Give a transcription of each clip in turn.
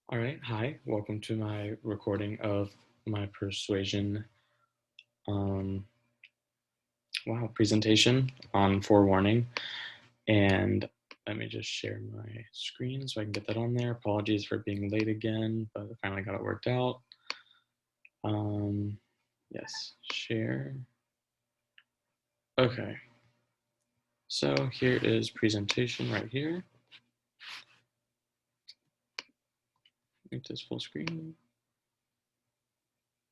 All right, hi, welcome to my recording of my Persuasion um, presentation on Forewarning. And let me just share my screen so I can get that on there. Apologies for being late again, but I finally got it worked out. Yes, share. Okay, so here is presentation right here. Make this full screen.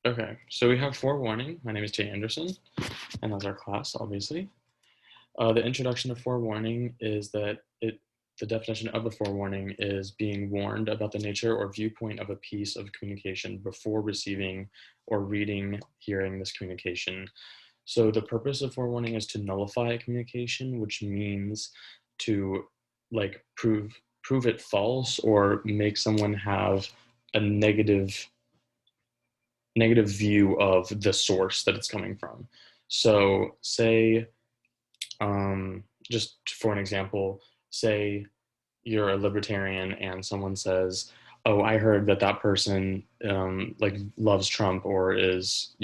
Okay, so we have Forewarning. My name is Jay Anderson, and that's our class, obviously. The introduction to forewarning is that the definition of a forewarning is being warned about the nature or viewpoint of a piece of communication before receiving or reading, hearing this communication. So the purpose of forewarning is to nullify a communication, which means to like prove it false or make someone have a negative view of the source that it's coming from. So say just for an example, say you're a libertarian and someone says, "Oh, I heard that that person like loves Trump or is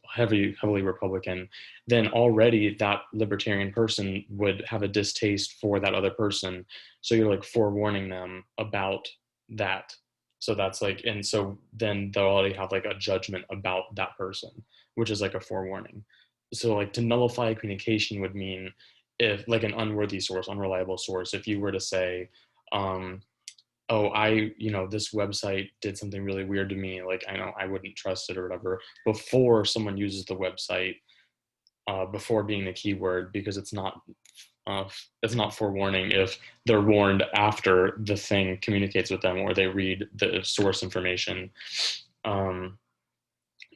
heavily Republican," then already that libertarian person would have a distaste for that other person. So you're like forewarning them about that. So that's like, and so then they'll already have like a judgment about that person, which is like a forewarning. So like to nullify communication would mean if like an unworthy source, unreliable source, if you were to say, oh, this website did something really weird to me, like I know I wouldn't trust it or whatever, before someone uses the website, before being the keyword, because uh, it's not forewarning if they're warned after the thing communicates with them or they read the source information. Um,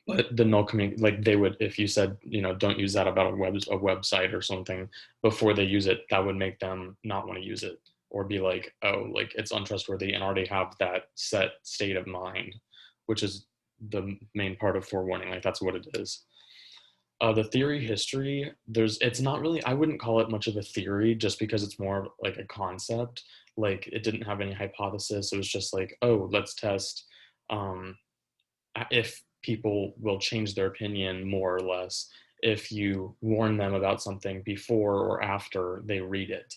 but the null community, like they would, if you said, don't use that about a website or something before they use it, that would make them not want to use it or be like, oh, like it's untrustworthy and already have that set state of mind, which is the main part of forewarning. Like that's what it is. The theory history, it's not really, I wouldn't call it much of a theory just because it's more like a concept. Like it didn't have any hypothesis. It was just like, oh, let's test um, if people will change their opinion more or less if you warn them about something before or after they read it,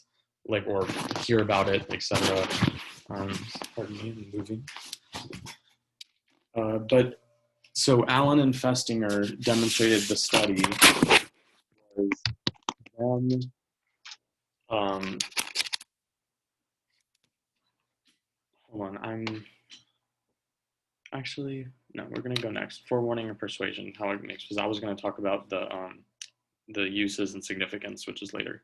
like or hear about it, etc. Pardon me, I'm moving. But so Allen and Festinger demonstrated the study was them. Hold on, I'm actually no. We're gonna go next. Forewarning and persuasion. How it makes because I was gonna talk about the uses and significance, which is later.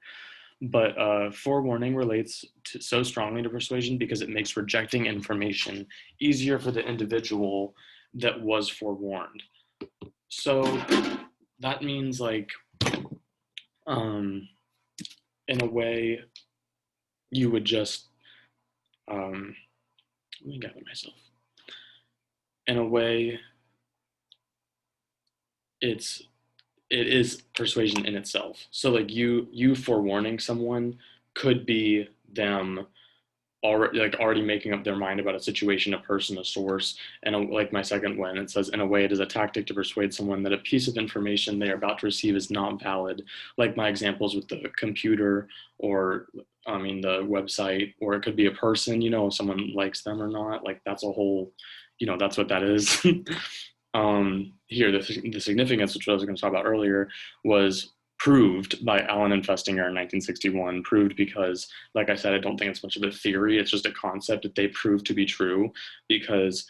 But forewarning relates so strongly to persuasion because it makes rejecting information easier for the individual that was forewarned. So that means like, um, in a way, you would just, let me gather myself. In a way, it's it is persuasion in itself. So like you forewarning someone could be them already making up their mind about a situation, a person, a source. And like my second one, it says, in a way, it is a tactic to persuade someone that a piece of information they are about to receive is not valid. Like my examples with the computer, or I mean the website, or it could be a person. If someone likes them or not. Like that's a whole, that's what that is. Here, the significance, which I was going to talk about earlier, was proved by Allen and Festinger in 1961. Proved because, like I said, I don't think it's much of a theory. It's just a concept that they proved to be true because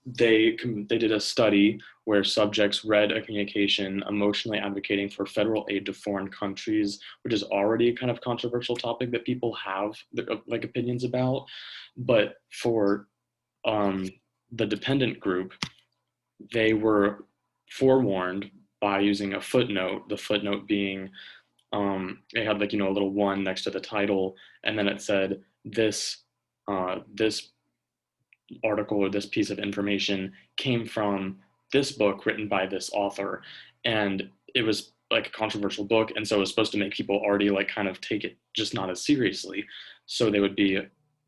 they did a study where subjects read a communication emotionally advocating for federal aid to foreign countries, which is already a kind of controversial topic that people have like opinions about. But for the dependent group, they were forewarned by using a footnote, the footnote being it had like a little one next to the title, and then it said this article or this piece of information came from this book written by this author. And it was like a controversial book, and so it was supposed to make people already like kind of take it just not as seriously, so they would be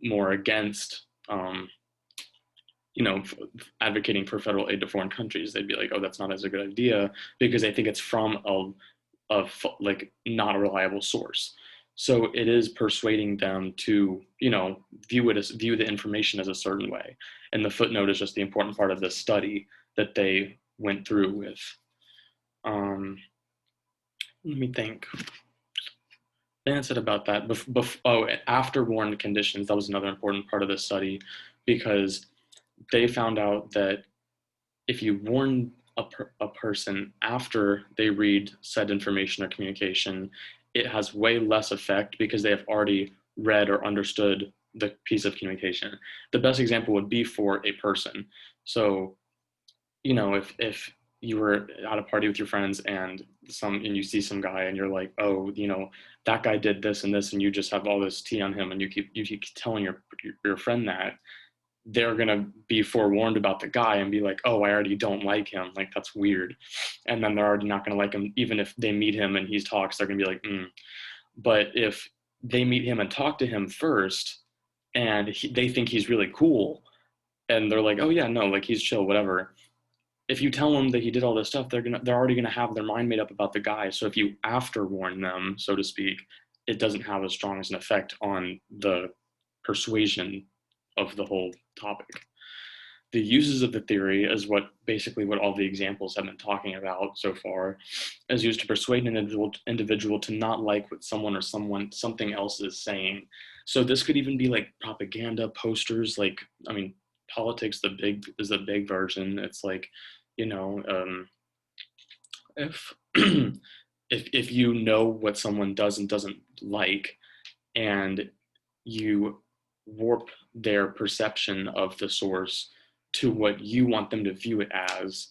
more against you know, advocating for federal aid to foreign countries. They'd be like, oh, that's not as a good idea because they think it's from like not a reliable source. So it is persuading them to, you know, view the information as a certain way. And the footnote is just the important part of this study that they went through with. Let me think. Then it said about that. After warned conditions, that was another important part of the study because they found out that if you warn a person after they read said information or communication, it has way less effect because they have already read or understood the piece of communication. The best example would be for a person. So, you know, if you were at a party with your friends and you see some guy and you're like, oh, you know, that guy did this and this, and you just have all this tea on him, and you keep telling your friend that, they're going to be forewarned about the guy and be like, oh, I already don't like him. Like, that's weird. And then they're already not going to like him. Even if they meet him and he talks, they're going to be like, But if they meet him and talk to him first and they think he's really cool and they're like, oh yeah, no, like he's chill, whatever. If you tell them that he did all this stuff, they're already going to have their mind made up about the guy. So if you after warn them, so to speak, it doesn't have as strong as an effect on the persuasion of the whole topic. The uses of the theory is what all the examples have been talking about so far, is used to persuade an individual to not like what someone or something else is saying. So this could even be like propaganda posters, like, I mean, politics is the big version. It's like, you know, if if you know what someone does and doesn't like, and you warp their perception of the source to what you want them to view it as,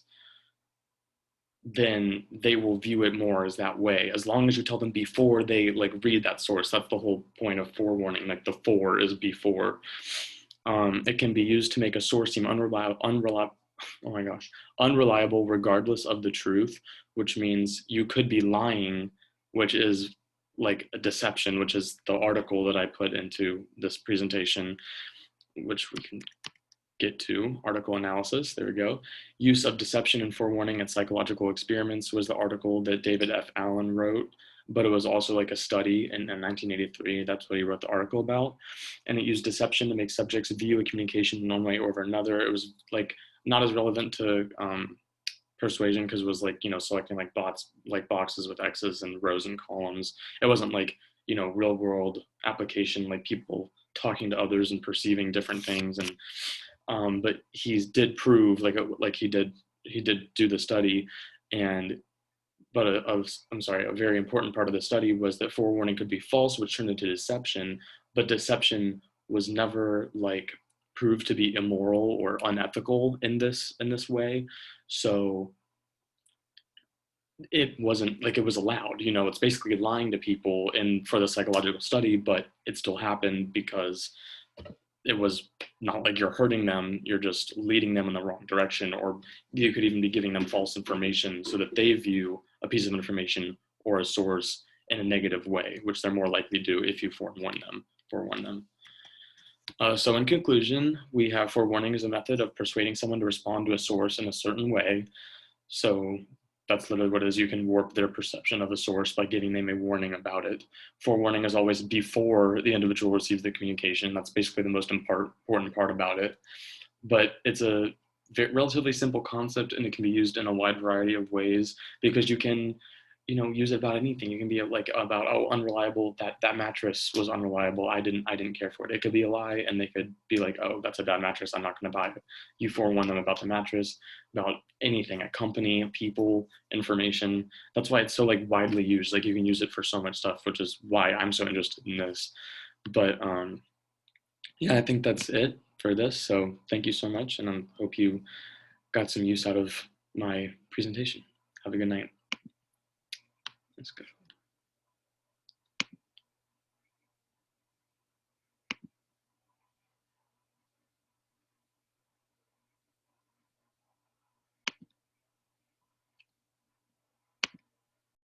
then they will view it more as that way, as long as you tell them before they like read that source. That's the whole point of forewarning. Like, the fore is before. It can be used to make a source seem unreliable regardless of the truth, which means you could be lying, which is like a deception, which is the article that I put into this presentation, which we can get to. Article analysis, there we go. Use of deception and forewarning in psychological experiments was the article that David F. Allen wrote, but it was also like a study in 1983. That's what he wrote the article about. And it used deception to make subjects view a communication in one way over another. It was like not as relevant to persuasion because it was like, you know, selecting like boxes with X's and rows and columns. It wasn't like, you know, real world application, like people talking to others and perceiving different things. And but he did prove he did do the study. And but a very important part of the study was that forewarning could be false, which turned into deception, but deception was never like proved to be immoral or unethical in this way. So it wasn't like it was allowed, you know. It's basically lying to people for the psychological study, but it still happened because it was not like you're hurting them, you're just leading them in the wrong direction, or you could even be giving them false information so that they view a piece of information or a source in a negative way, which they're more likely to do if you forewarn them. So in conclusion, we have forewarning as a method of persuading someone to respond to a source in a certain way. So that's literally what it is. You can warp their perception of a source by giving them a warning about it. Forewarning is always before the individual receives the communication. That's basically the most important part about it. But it's a relatively simple concept, and it can be used in a wide variety of ways because you can, you know, use it about anything. You can be like about, oh, unreliable, that mattress was unreliable, I didn't care for it. It could be a lie, and they could be like, oh, that's a bad mattress, I'm not going to buy it. You forewarn them about the mattress, about anything, a company, people, information. That's why it's so like widely used. Like, you can use it for so much stuff, which is why I'm so interested in this. But yeah, I think that's it for this. So thank you so much, and I hope you got some use out of my presentation. Have a good night. That's good.